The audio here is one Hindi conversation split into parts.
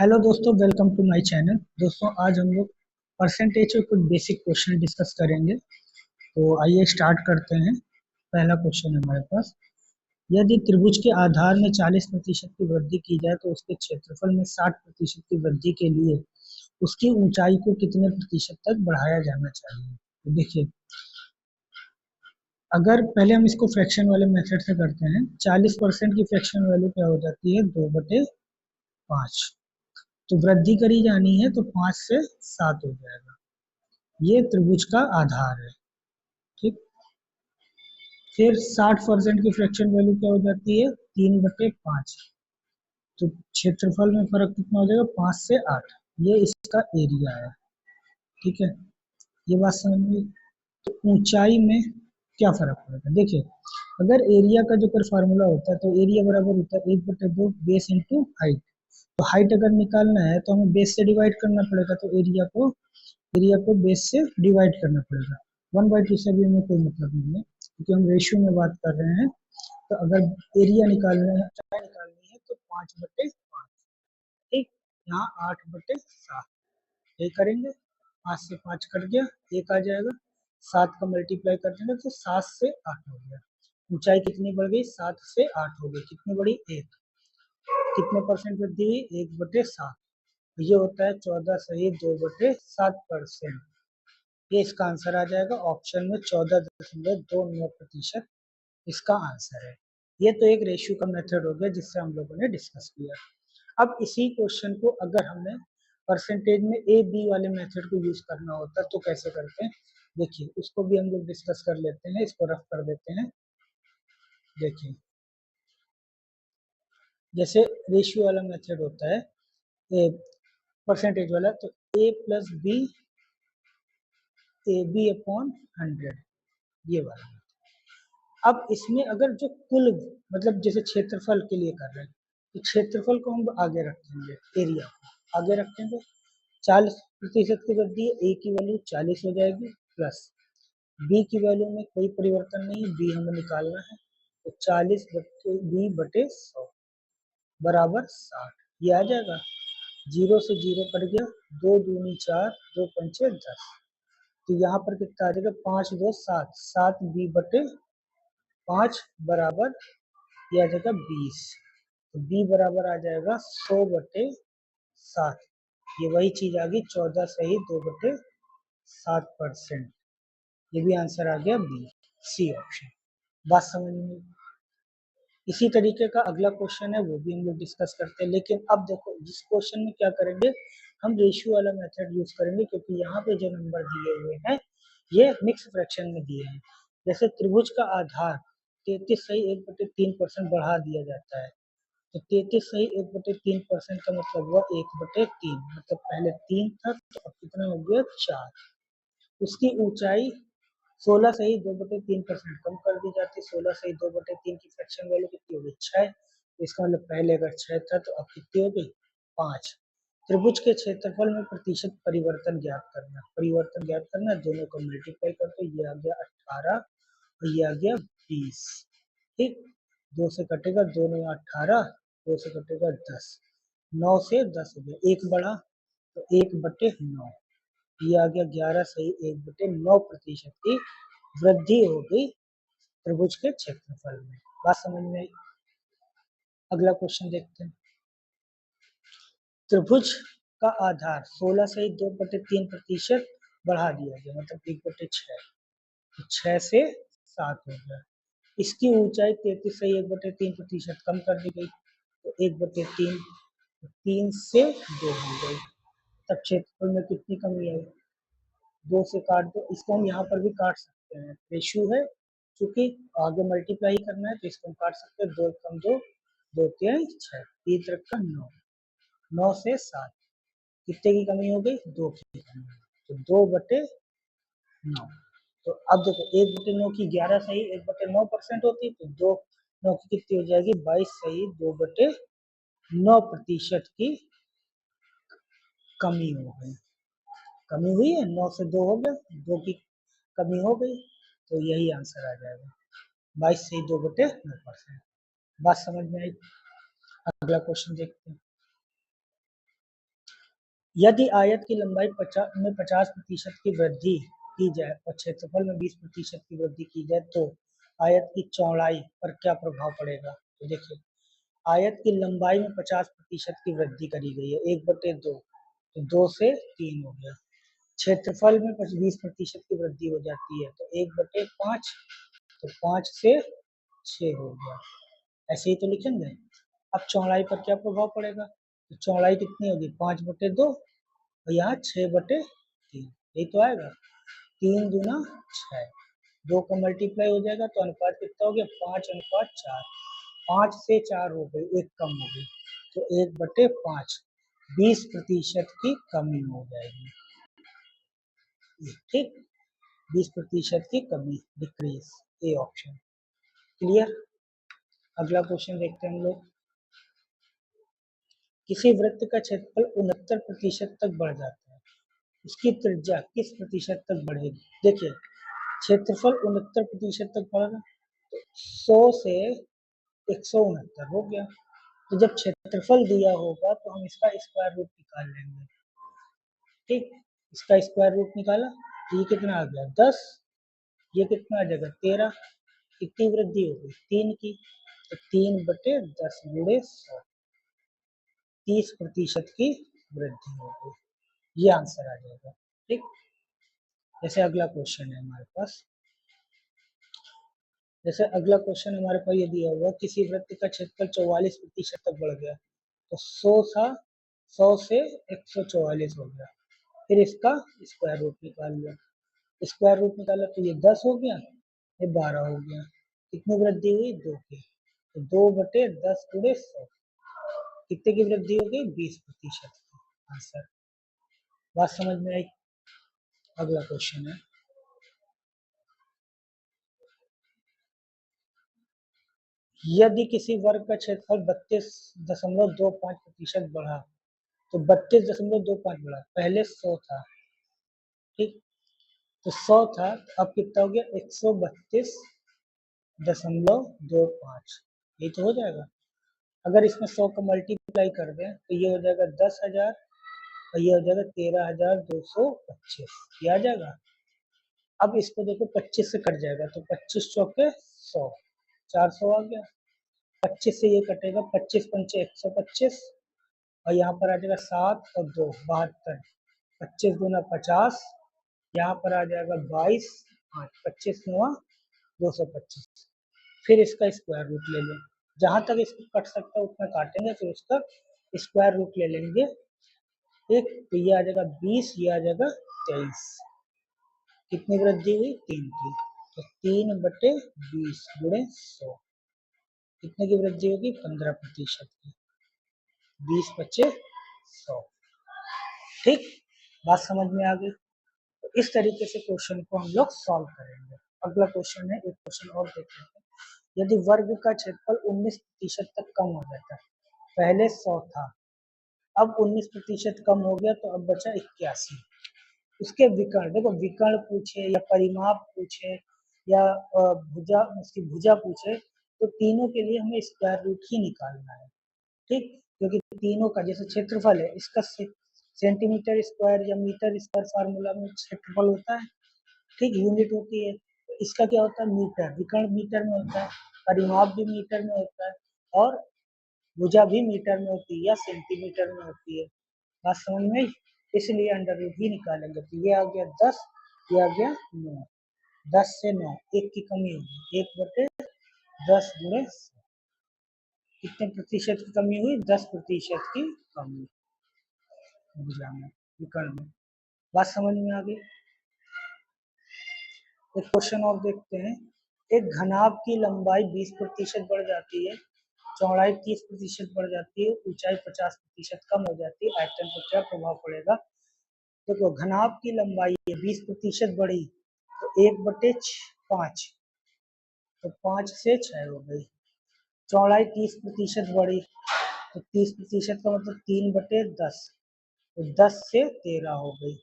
हेलो दोस्तों, वेलकम टू माय चैनल। दोस्तों, आज हम लोग परसेंटेज के कुछ बेसिक क्वेश्चन डिस्कस करेंगे। तो आइए स्टार्ट करते हैं। पहला क्वेश्चन है हमारे पास। यदि त्रिभुज के आधार में 40% की वृद्धि की जाए तो उसके क्षेत्रफल में 60% की वृद्धि के लिए उसकी ऊंचाई को कितने प्रतिशत तक बढ़ाया जाना चाहिए। तो देखिए, अगर पहले हम इसको फ्रैक्शन वाले मेथड से करते हैं, 40% की फ्रैक्शन वैल्यू क्या हो जाती है, 2/5। तो वृद्धि करी जानी है तो 5 से 7 हो जाएगा। ये त्रिभुज का आधार है। ठीक। फिर 60% की फ्रैक्शन वैल्यू क्या हो जाती है, 3/5। तो क्षेत्रफल में फर्क कितना हो जाएगा, 5 से 8। ये इसका एरिया है। ठीक है, ये बात समझ में। तो ऊंचाई में क्या फर्क पड़ेगा, देखिए, अगर एरिया का जो कर फार्मूला होता है तो एरिया बराबर होता है 1/2 बेस इंटू हाइट। तो हाइट अगर निकालना है तो हमें बेस से डिवाइड करना पड़ेगा, तो एरिया को बेस से डिवाइड करना पड़ेगा। 1/2 से भी हमें कोई मतलब नहीं है, क्योंकि हम रेशियो में बात कर रहे हैं। तो अगर एरिया निकालनी है तो 5/5। ठीक। यहाँ 8/7। ये करेंगे, 5 से 5 कट गया, एक आ जाएगा। 7 का मल्टीप्लाई कर देंगे तो 7 से 8 हो गया। ऊंचाई कितनी बढ़ गई, 7 से 8 हो गई। कितनी बढ़ी, 1। कितने परसेंट वृद्धि हुई, 1/7। ये होता है 14 सही 2/7%। ये इसका आंसर आ जाएगा ऑप्शन में, 14.29% इसका आंसर है। ये तो एक रेशियो का मेथड हो गया जिससे हम लोगों ने डिस्कस किया। अब इसी क्वेश्चन को अगर हमें परसेंटेज में ए बी वाले मेथड को यूज करना होता है तो कैसे करते हैं, देखिए उसको भी हम लोग डिस्कस कर लेते हैं। इसको रफ कर देते हैं। देखिए, जैसे रेशियो वाला मेथड होता है, ए परसेंटेज वाला, तो A plus B, A B upon 100, ये वाला। अब इसमें अगर जो कुल, मतलब जैसे क्षेत्रफल के लिए कर रहे हैं, तो क्षेत्रफल को हम आगे रखेंगे, एरिया को आगे रखेंगे। 40% की वृद्धि है, ए की वैल्यू 40 हो जाएगी, प्लस बी की वैल्यू में कोई परिवर्तन नहीं है, बी हमें निकालना है। तो 40/100 बराबर 60। ये आ जाएगा। जीरो से जीरो कट गया, 2 दूनी 4, 2 पंचे 10। तो यहाँ पर कितना आ जाएगा, 5 2 7, 7b/5 बराबर, ये आ जाएगा 20। तो b बराबर आ जाएगा 100/7। ये वही चीज आ गई, 14 सही 2/7%। ये भी आंसर आ गया बी, सी ऑप्शन। बात समझ में। इसी तरीके का अगला क्वेश्चन है, वो भी हम लोग डिस्कस करते हैं। लेकिन अब देखो, जिस क्वेश्चन में क्या करेंगे, हम रेशियो वाला मेथड यूज करेंगे, क्योंकि यहाँ पे जो नंबर दिए हुए हैं ये मिक्स फ्रैक्शन में दिए हैं। जैसे त्रिभुज का आधार 33 सही 1/3% बढ़ा दिया जाता है। तो 33 सही 1/3% का मतलब हुआ 1/3, मतलब पहले 3 था तो अब कितना हो गया, 4। उसकी ऊंचाई 16 सही 2/3% कम कर दी जाती है। 16 सही 2/3 की फ्रैक्शन वैल्यू कितनी होगी, 6। इसका मतलब पहले अगर 6 था तो अब कितनी हो गई, 5। त्रिभुज के क्षेत्रफल में प्रतिशत परिवर्तन ज्ञात करना। परिवर्तन ज्ञात करना, दोनों को मल्टीप्लाई करते, ये आ गया 18 और ये आ गया 20। ठीक। 2 से कटेगा, 2 9 18, 2 से कटेगा 10, 9 से 10 हो गया, 1 बढ़ा तो 1/9। ये आ गया 11 सही 1/9% की वृद्धि हो गई त्रिभुज के क्षेत्रफल में। बात समझ में आई। अगला क्वेश्चन देखते हैं। त्रिभुज का आधार 16 सही 2/3% बढ़ा दिया गया, मतलब 1/6। तो 6 से 7 हो गया। इसकी ऊंचाई 33 सही 1/3% कम कर दी गई, तो 1/3, 3 से 2 हो गई। तब क्षेत्रफल में कितनी कमी आई, 2 से काट दो। इसको हम यहाँ पर भी काट सकते हैं, रेशियो है, क्योंकि आगे मल्टीप्लाई करना है तो इसको हम काट सकते हैं। 2 कम 2, 2 3 6, 3 3 9, 9 से 7, कितने की कमी हो गई, 2 की कमी। तो 2/9। तो अब देखो, 1/9 की 11 सही 1/9% होती है, तो 2 9 की कितनी हो जाएगी, 22 सही 2/9% की कमी हो गई। कमी हुई है, 9 से 2 हो गया, 2 की कमी हो गई, तो यही आंसर आ जाएगा, 22 से 2/9%। बात समझ में आई। अगला क्वेश्चन देखते हैं। यदि आयत की लंबाई 50% की वृद्धि की जाए और क्षेत्रफल में 20% की वृद्धि की जाए तो आयत की चौड़ाई पर क्या प्रभाव पड़ेगा? तो देखिए, आयत की लंबाई में 50% की वृद्धि करी गई है, 1/2, तो 2 से 3 हो गया। क्षेत्रफल में 20% की वृद्धि हो जाती है तो 1/5, तो 5 से 6 हो गया। ऐसे ही तो लिखेंगे। अब चौड़ाई पर क्या प्रभाव पड़ेगा? तो चौड़ाई कितनी होगी? 5/2 और यहाँ 6/3, यही तो आएगा। 3×2 = 6, 2 का मल्टीप्लाई हो जाएगा तो अनुपात कितना हो गया? 5:4। 5 से 4 हो गई, एक कम हो गई, तो 1/5, 20% की कमी हो जाएगी। ठीक, 20% की कमी, डिक्रीज, ए ऑप्शन। क्लियर? अगला क्वेश्चन देखते हैं हम लोग। किसी वृत्त का क्षेत्रफल 69% तक बढ़ जाता है, उसकी त्रिज्या किस प्रतिशत तक बढ़ेगी? देखिए, क्षेत्रफल 69% तक बढ़ा, तो 100 से 169 हो गया। तो जब क्षेत्रफल दिया होगा तो हम इसका स्क्वायर रूट निकाल लेंगे। ठीक, इसका स्क्वायर रूट निकाला तो ये कितना आ गया? 10। ये कितना आ जाएगा? 13। कितनी वृद्धि हो गई? 3 की, तो 3/10 गुणे 100, 30% की वृद्धि हो गई। ये आंसर आ जाएगा। ठीक, जैसे अगला क्वेश्चन है हमारे पास। जैसे अगला क्वेश्चन हमारे पास ये दिया हुआ, किसी वृत्त का क्षेत्रफल 44% तक बढ़ गया, तो 100 था, 100 से 144 हो गया। फिर इसका स्क्वायर रूट निकाल लिया। स्क्वायर रूट निकाला तो ये 10 हो गया, ये 12 हो गया। कितनी वृद्धि हुई? 2 की, तो 2/10 गुणे 100, कितने की वृद्धि हो गई? 20% की। आंसर, बात समझ में आई? अगला क्वेश्चन है, यदि किसी वर्ग का क्षेत्रफल 32.25% बढ़ा, तो 32.25 बढ़ा, पहले 100 था। ठीक, तो 100 था, अब कितना हो गया? 132.25, ये तो हो जाएगा। अगर इसमें 100 का मल्टीप्लाई कर दें तो ये हो जाएगा 10,000 और ये हो जाएगा 13,225, ये आ जाएगा। अब इसको देखो, 25 से कट जाएगा तो 25 चौके 100, 400 आ गया। 25 से ये कटेगा, 25 पंचे 125, और यहाँ पर आ जाएगा 7 और 2 72, 25 दूना 50, यहाँ पर आ जाएगा 22, 8, 25×9 225। फिर इसका स्क्वायर रूट ले लें, जहां तक इसको कट सकता है उतना काटेंगे, फिर उसका स्क्वायर रूट ले लेंगे। एक, तो ये आ जाएगा 20, ये आ जाएगा 23। कितनी वृद्धि हुई? 3 की, तो 3/20 गुणे 100, कितने की वृद्धि होगी? 15% की, 20 बचे 100। ठीक, बात समझ में आ गई? तो इस तरीके से क्वेश्चन को हम लोग सॉल्व करेंगे। अगला क्वेश्चन है, एक क्वेश्चन और देखते हैं। यदि वर्ग का क्षेत्रफल 19% तक कम हो जाता है, पहले 100 था, अब 19% कम हो गया, तो अब बचा 81। उसके विकर्ण, देखो विकर्ण पूछे या परिमाप पूछे या भुजा, उसकी भुजा पूछे, तो तीनों के लिए हमें स्क्वायर रूट ही निकालना है। ठीक, क्योंकि तीनों का जैसे क्षेत्रफल है, इसका सेंटीमीटर स्क्वायर या मीटर स्क्वायर फार्मूला में क्षेत्रफल होता है। ठीक, यूनिट होती है। तो इसका क्या होता है? मीटर, विकर्ण मीटर में होता है, परिमाप भी मीटर में होता है, और भुजा भी मीटर में होती है या सेंटीमीटर में होती है। बात समझ में आई? इसलिए अंडर रूट ही निकालेंगे, तो ये आ गया 10, ये आ गया 9, 10 से 9, एक की कमी होगी, 1/10 गुणे 100। कितने प्रतिशत की कमी हुई? 10% की कमी भुजा में, विकर्ण में। बात समझ में आ गई? एक क्वेश्चन और देखते हैं। एक घनाभ की लंबाई 20% बढ़ जाती है, चौड़ाई 30% बढ़ जाती है, ऊंचाई 50% कम हो जाती है, आयतन पर क्या प्रभाव पड़ेगा? देखो, घनाभ की लंबाई 20% बढ़ी, तो 1/5, तो 5 से 6 हो गई। चौड़ाई 30% बढ़ी, तो 30% का मतलब 3/10, तो 10 से 13 हो गई।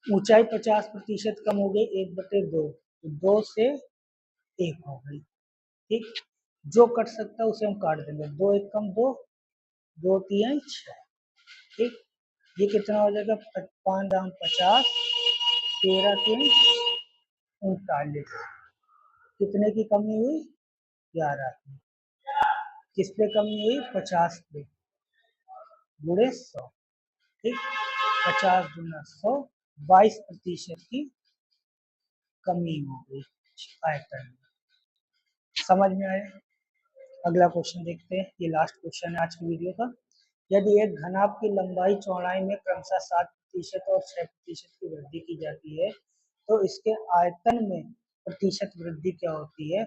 ऊंचाई 50% कम हो गई, 1/2, तो 2 से 1 हो गई। ठीक, जो कट सकता है उसे हम काट देंगे, 2 1 कम 2, 2 3 6। ठीक, ये कितना हो जाएगा, 5 दाम 50, 13 3 39, कितने की कमी हुई, 11 की। किस पे कमी हुई, 50 पे, गुणे 100, ठीक, 50 गुना 100, 22% की कमी हो गई आयतन में। समझ में आया। अगला क्वेश्चन देखते हैं, ये लास्ट क्वेश्चन है आज की वीडियो का। यदि एक घनाभ की लंबाई चौड़ाई में क्रमशः 7% और 6% की वृद्धि की जाती है तो इसके आयतन में प्रतिशत वृद्धि क्या होती है।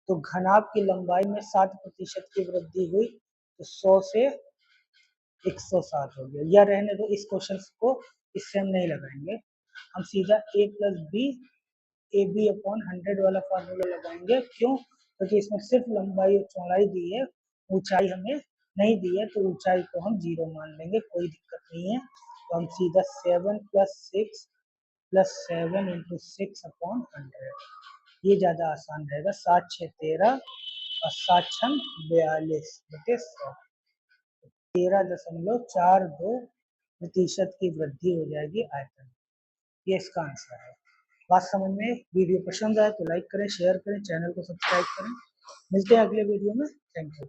तो घनाभ की लंबाई में 7% की वृद्धि हुई तो 100 से 107 हो गया। या रहने दो, इस क्वेश्चन को इससे हम नहीं लगाएंगे, हम सीधा a plus B A B upon 100 वाला फार्मूला लगाएंगे। क्यों, क्योंकि इसमें सिर्फ लंबाई और चौड़ाई दी है, ऊंचाई हमें नहीं दी है, तो ऊंचाई को हम 0 मान लेंगे, कोई दिक्कत नहीं है। तो हम सीधा 7 प्लस 6 प्लस 7 इंटू 6 अपॉन 100, ये ज़्यादा आसान रहेगा। 7 6 13 और 7 6 42 बटे 100, 13.42% की वृद्धि हो जाएगी आयतन। ये इसका आंसर है। बात समझ में, वीडियो पसंद आए तो लाइक करें, शेयर करें, चैनल को सब्सक्राइब करें। मिलते हैं अगले वीडियो में। Thank you.